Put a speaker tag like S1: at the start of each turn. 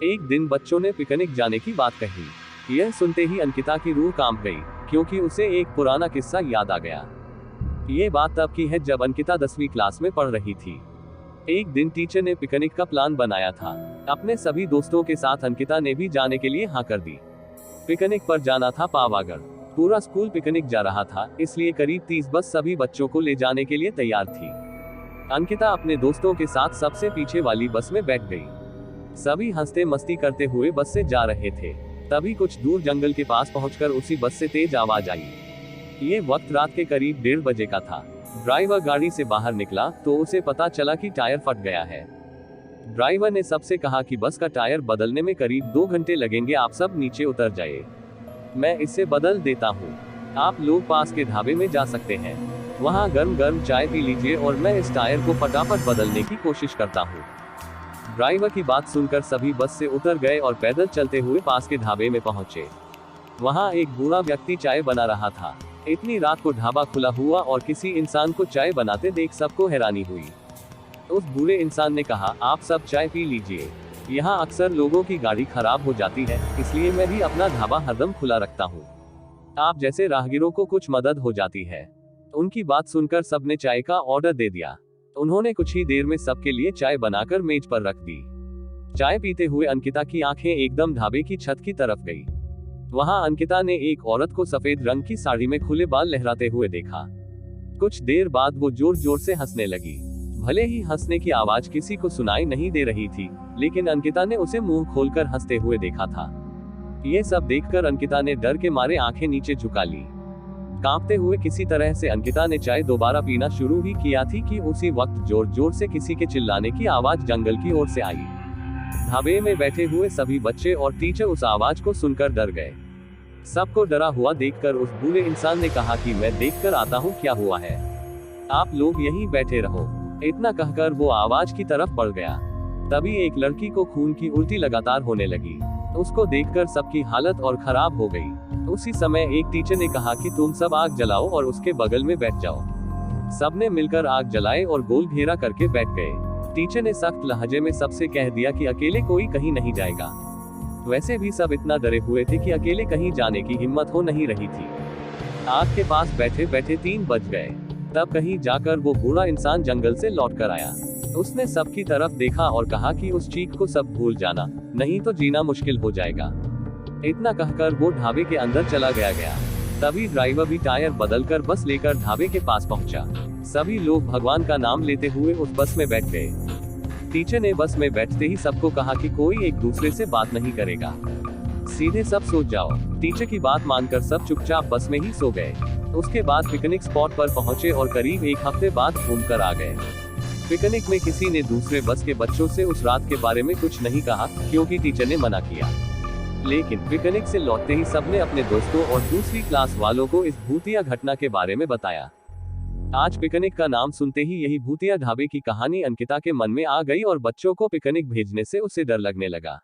S1: एक दिन बच्चों ने पिकनिक जाने की बात कही। यह सुनते ही अंकिता की रूह कांप गई, क्योंकि उसे एक पुराना किस्सा याद आ गया। ये बात तब की है जब अंकिता 10वीं क्लास में पढ़ रही थी। एक दिन टीचर ने पिकनिक का प्लान बनाया था। अपने सभी दोस्तों के साथ अंकिता ने भी जाने के लिए हाँ कर दी। पिकनिक पर जाना था पावागढ़। पूरा स्कूल पिकनिक जा रहा था, इसलिए करीब 30 बस सभी बच्चों को ले जाने के लिए तैयार थी। अंकिता अपने दोस्तों के साथ सबसे पीछे वाली बस में बैठ गई। सभी हंसते मस्ती करते हुए बस से जा रहे थे। तभी कुछ दूर जंगल के पास पहुंचकर उसी बस से तेज आवाज आई। ये वक्त रात के करीब 1:30 बजे का था। ड्राइवर गाड़ी से बाहर निकला तो उसे पता चला कि टायर फट गया है। ड्राइवर ने सबसे कहा कि बस का टायर बदलने में करीब 2 घंटे लगेंगे, आप सब नीचे उतर जाइए, मैं इसे बदल देता हूँ। आप लोग पास के ढाबे में जा सकते हैं, वहाँ गर्म गर्म चाय पी लीजिए और मैं इस टायर को फटाफट बदलने की कोशिश करता हूँ। ड्राइवर की बात सुनकर सभी बस से उतर गए और पैदल चलते हुए पास के ढाबे में पहुंचे। वहां एक बूढ़ा व्यक्ति चाय बना रहा था। इतनी रात को ढाबा खुला हुआ और किसी इंसान को चाय बनाते देख सबको हैरानी हुई। उस बूढ़े इंसान ने कहा, आप सब चाय पी लीजिए, यहाँ अक्सर लोगों की गाड़ी खराब हो जाती है, इसलिए मैं भी अपना ढाबा हरदम खुला रखता हूँ। आप जैसे राहगीरों को कुछ मदद हो जाती है। उनकी बात सुनकर सबने चाय का ऑर्डर दे दिया। उन्होंने कुछ ही देर में सबके लिए चाय बनाकर मेज पर रख दी। चाय पीते हुए अंकिता की आंखें एकदम ढाबे की छत की तरफ गई। वहां अंकिता ने एक औरत को सफेद रंग की साड़ी में खुले बाल लहराते हुए देखा। कुछ देर बाद वो जोर जोर से हंसने लगी। भले ही हंसने की आवाज किसी को सुनाई नहीं दे रही थी, लेकिन अंकिता ने उसे मुंह खोलकर हंसते हुए देखा था। ये सब देखकर अंकिता ने डर के मारे आंखें नीचे झुका ली। कांपते हुए किसी तरह से अंकिता ने चाय दोबारा पीना शुरू ही किया थी कि उसी वक्त जोर जोर से किसी के चिल्लाने की आवाज जंगल की ओर से आई। ढाबे में बैठे हुए सभी बच्चे और टीचर उस आवाज को सुनकर डर गए। सबको डरा हुआ देखकर उस बूढ़े इंसान ने कहा कि मैं देखकर आता हूँ क्या हुआ है, आप लोग यहीं बैठे रहो। इतना कहकर वो आवाज की तरफ बढ़ गया। तभी एक लड़की को खून की उल्टी लगातार होने लगी। उसको देखकर सबकी हालत और खराब हो गई। उसी समय एक टीचर ने कहा कि तुम सब आग जलाओ और उसके बगल में बैठ जाओ। सबने मिलकर आग जलाए और गोल घेरा करके बैठ गए। टीचर ने सख्त लहजे में सबसे कह दिया कि अकेले कोई कहीं नहीं जाएगा। वैसे भी सब इतना डरे हुए थे कि अकेले कहीं जाने की हिम्मत हो नहीं रही थी। आग के पास बैठे बैठे 3 बज गए। तब कहीं जाकर वो बूढ़ा इंसान जंगल से लौट कर आया। उसने सबकी तरफ देखा और कहा कि उस चीख को सब भूल जाना, नहीं तो जीना मुश्किल हो जाएगा। इतना कहकर वो ढाबे के अंदर चला गया। तभी ड्राइवर भी टायर बदलकर बस लेकर ढाबे के पास पहुंचा। सभी लोग भगवान का नाम लेते हुए उस बस में बैठ गए। टीचर ने बस में बैठते ही सबको कहा कि कोई एक दूसरे से बात नहीं करेगा, सीधे सब सो जाओ। टीचर की बात मानकर सब चुपचाप बस में ही सो गए। उसके बाद पिकनिक स्पॉट पर पहुंचे और करीब 1 हफ्ते बाद घूमकर आ गए। पिकनिक में किसी ने दूसरे बस के बच्चों से उस रात के बारे में कुछ नहीं कहा, क्योंकि टीचर ने मना किया। लेकिन पिकनिक से लौटते ही सबने अपने दोस्तों और दूसरी क्लास वालों को इस भूतिया घटना के बारे में बताया। आज पिकनिक का नाम सुनते ही यही भूतिया ढाबे की कहानी अंकिता के मन में आ गई और बच्चों को पिकनिक भेजने से उसे डर लगने लगा।